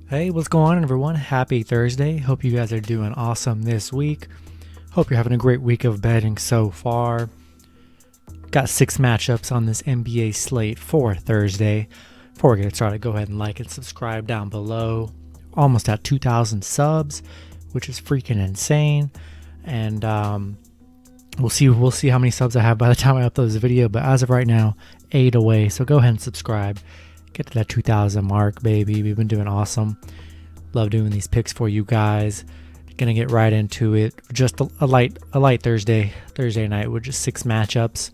Hey, what's going on, everyone? Happy Thursday. Hope you guys are doing awesome this week. Hope you're having a great week of betting so far. Got 6 matchups on this NBA slate for Thursday. Before we get started, go ahead and like and subscribe down below. Almost at 2,000 subs, which is freaking insane. And we'll see how many subs I have by the time I upload this video. But as of right now, 8 away. So go ahead and subscribe. Get to that 2,000 mark, baby. We've been doing awesome. Love doing these picks for you guys. Gonna get right into it. Just a light Thursday night with just 6 matchups.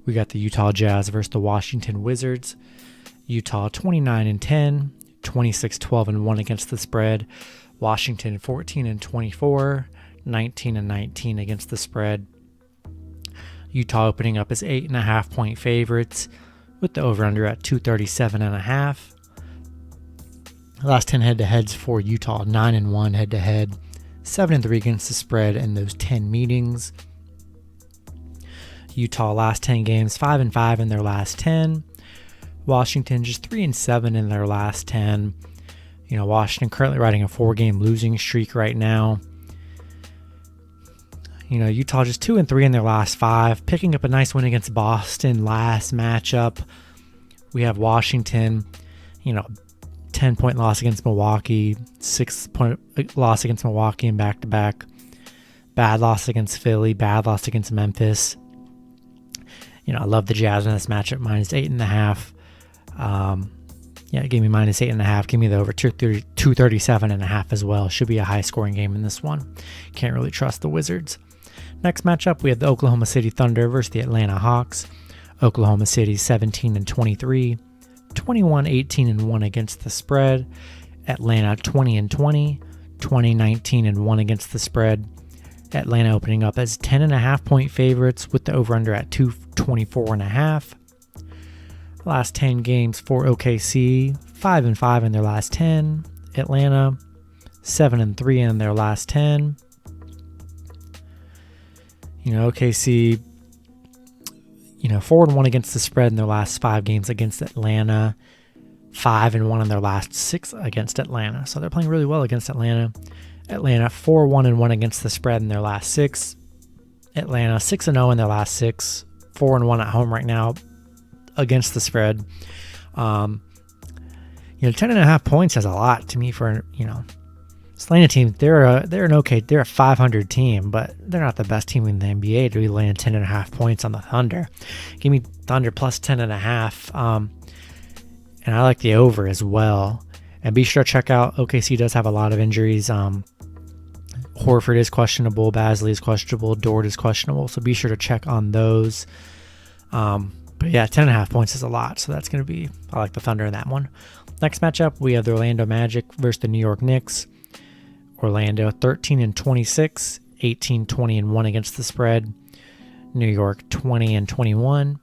We got the Utah Jazz versus the Washington Wizards. Utah 29-10, 26-12-1 against the spread. Washington 14-24, 19-19 against the spread. Utah opening up as 8.5 point favorites, with the over-under at 237.5. Last 10 head-to-heads for Utah, 9-1 head-to-head, 7-3 against the spread in those 10 meetings. Utah last 10 games, 5-5 in their last 10. Washington just 3-7 in their last 10. You know, Washington currently riding a 4-game losing streak right now. You know, Utah just 2-3 in their last 5, picking up a nice win against Boston last matchup. We have Washington, 10-point loss against Milwaukee, 6-point loss against Milwaukee in back-to-back, bad loss against Philly, bad loss against Memphis. I love the Jazz in this matchup, minus 8.5. Give me minus 8.5. Give me the over 237.5 as well. Should be a high-scoring game in this one. Can't really trust the Wizards. Next matchup, we have the Oklahoma City Thunder versus the Atlanta Hawks. Oklahoma City 17-23, 21-18-1 against the spread. Atlanta 20-20, 20-19-1 against the spread. Atlanta opening up as 10.5 point favorites with the over-under at 224.5. Last 10 games for OKC, 5-5 in their last 10. Atlanta 7-3 in their last 10. OKC, 4-1 against the spread in their last 5 games against Atlanta. 5-1 in their last 6 against Atlanta. So they're playing really well against Atlanta. Atlanta 4-1-1 against the spread in their last 6. Atlanta 6-0 in their last 6. 4-1 at home right now against the spread. 10.5 points has a lot to me for, Atlanta team. They're a 500 team, but they're not the best team in the NBA to be laying 10.5 points on the Thunder. Give me Thunder plus 10.5. And I like the over as well. And be sure to check out, OKC does have a lot of injuries. Horford is questionable, Basley is questionable, Dort is questionable. So be sure to check on those. But yeah, 10.5 points is a lot. So that's going to be, I like the Thunder in that one. Next matchup, we have the Orlando Magic versus the New York Knicks. Orlando 13-26, 18-20-1 against the spread. New York 20-21,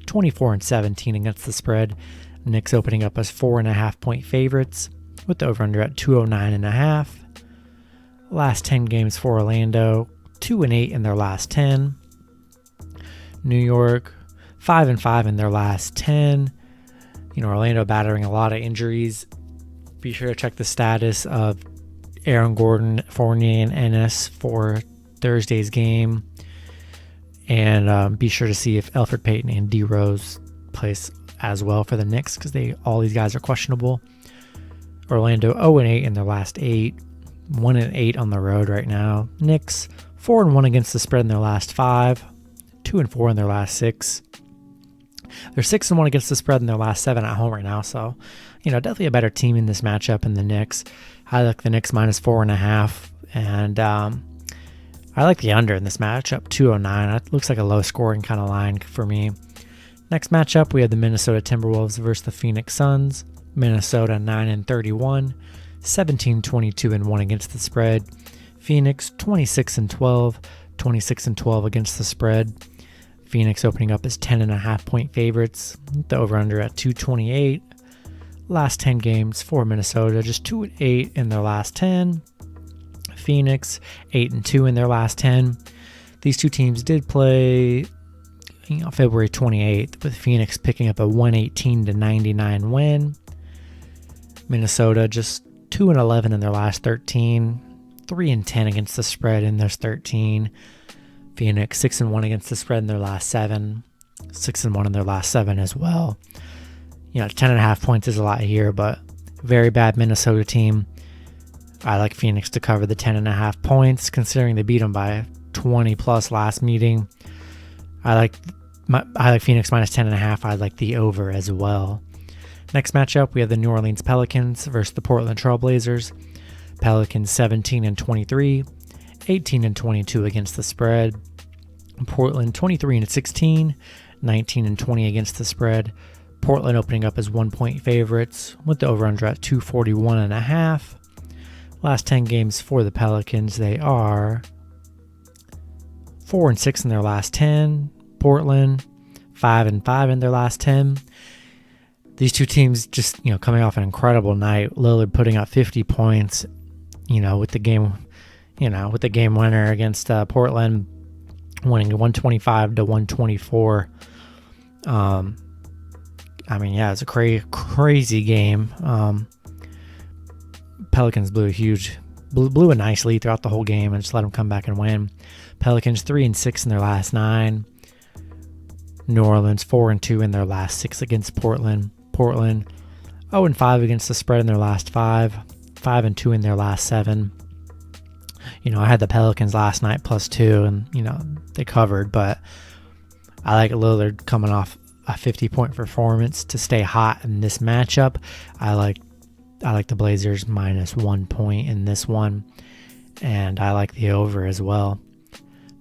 24-17 against the spread. Knicks opening up as 4.5 point favorites with the over-under at 209.5. Last 10 games for Orlando, 2-8 in their last 10. New York 5-5 in their last 10. Orlando battering a lot of injuries. Be sure to check the status of Aaron Gordon, Fournier, and Ennis for Thursday's game. And be sure to see if Elfrid Payton and D Rose plays as well for the Knicks, because all these guys are questionable. Orlando 0-8 in their last 8. 1-8 on the road right now. Knicks 4-1 against the spread in their last 5. 2-4 in their last 6. They're 6-1 against the spread in their last 7 at home right now. So, definitely a better team in this matchup in the Knicks. I like the Knicks minus 4.5. And I like the under in this matchup, 209. It looks like a low scoring kind of line for me. Next matchup, we have the Minnesota Timberwolves versus the Phoenix Suns. Minnesota 9-31, 17-22-1 against the spread. Phoenix 26-12, 26-12 against the spread. Phoenix opening up as 10.5 point favorites. The over-under at 228. Last 10 games for Minnesota, just 2-8 in their last 10. Phoenix 8-2 in their last 10. These two teams did play February 28th, with Phoenix picking up a 118-99 win. Minnesota just 2-11 in their last 13, 3-10 against the spread in their 13. Phoenix 6-1 against the spread in their last 7, 6-1 in their last 7 as well. 10.5 points is a lot here, but very bad Minnesota team. I like Phoenix to cover the 10.5 points, considering they beat them by 20 plus last meeting. I like Phoenix minus 10.5. I like the over as well. Next matchup, we have the New Orleans Pelicans versus the Portland Trail Blazers. Pelicans 17-23, 18-22 against the spread. Portland 23-16, 19-20 against the spread. Portland opening up as 1-point favorites with the over-under at 241.5. Last 10 games for the Pelicans, they are 4-6 in their last 10. Portland 5-5 in their last 10. These two teams just, coming off an incredible night. Lillard putting up 50 points, with the game winner against Portland, winning 125-124. It's a crazy game. Pelicans blew a nice lead throughout the whole game and just let them come back and win. Pelicans 3-6 in their last 9. New Orleans 4-2 in their last 6 against Portland. Portland 0-5 against the spread in their last 5, 5-2 in their last 7. I had the Pelicans last night +2, and they covered, but I like Lillard coming off a 50-point performance to stay hot in this matchup. I like the Blazers minus 1 point in this one, and I like the over as well.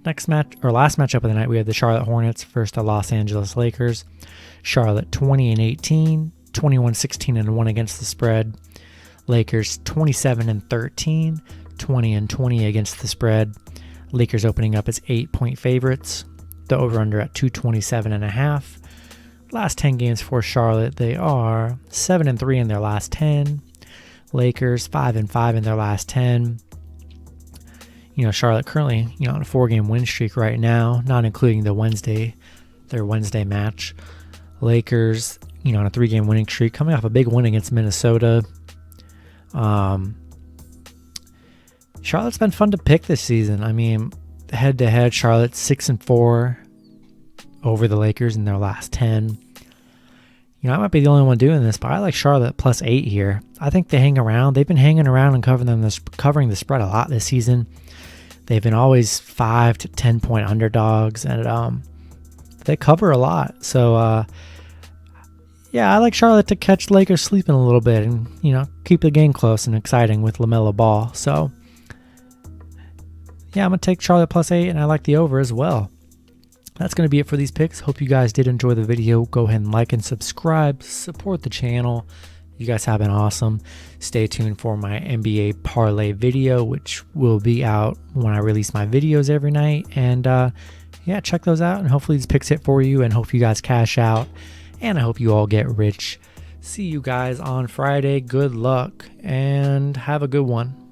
Last matchup of the night, we have the Charlotte Hornets versus the Los Angeles Lakers. Charlotte 20-18, 21-16-1 against the spread. Lakers 27-13, 20-20 against the spread. Lakers opening up as 8-point favorites. The over-under at 227.5. Last 10 games for Charlotte, they are 7-3 in their last 10. Lakers 5-5 in their last 10. Charlotte currently, on a 4-game win streak right now, not including their Wednesday match. Lakers, on a 3-game winning streak, coming off a big win against Minnesota. Charlotte's been fun to pick this season. Head-to-head, Charlotte's 6-4 over the Lakers in their last 10. I might be the only one doing this, but I like Charlotte +8 here. I think they hang around. They've been hanging around and covering the spread a lot this season. They've been always 5 to 10 point underdogs, and they cover a lot. So, I like Charlotte to catch Lakers sleeping a little bit and, keep the game close and exciting with LaMelo Ball. So, I'm going to take Charlotte +8, and I like the over as well. That's going to be it for these picks. Hope you guys did enjoy the video. Go ahead and like and subscribe. Support the channel. You guys have been awesome. Stay tuned for my NBA parlay video, which will be out when I release my videos every night. And check those out. And hopefully these picks hit for you. And hope you guys cash out. And I hope you all get rich. See you guys on Friday. Good luck and have a good one.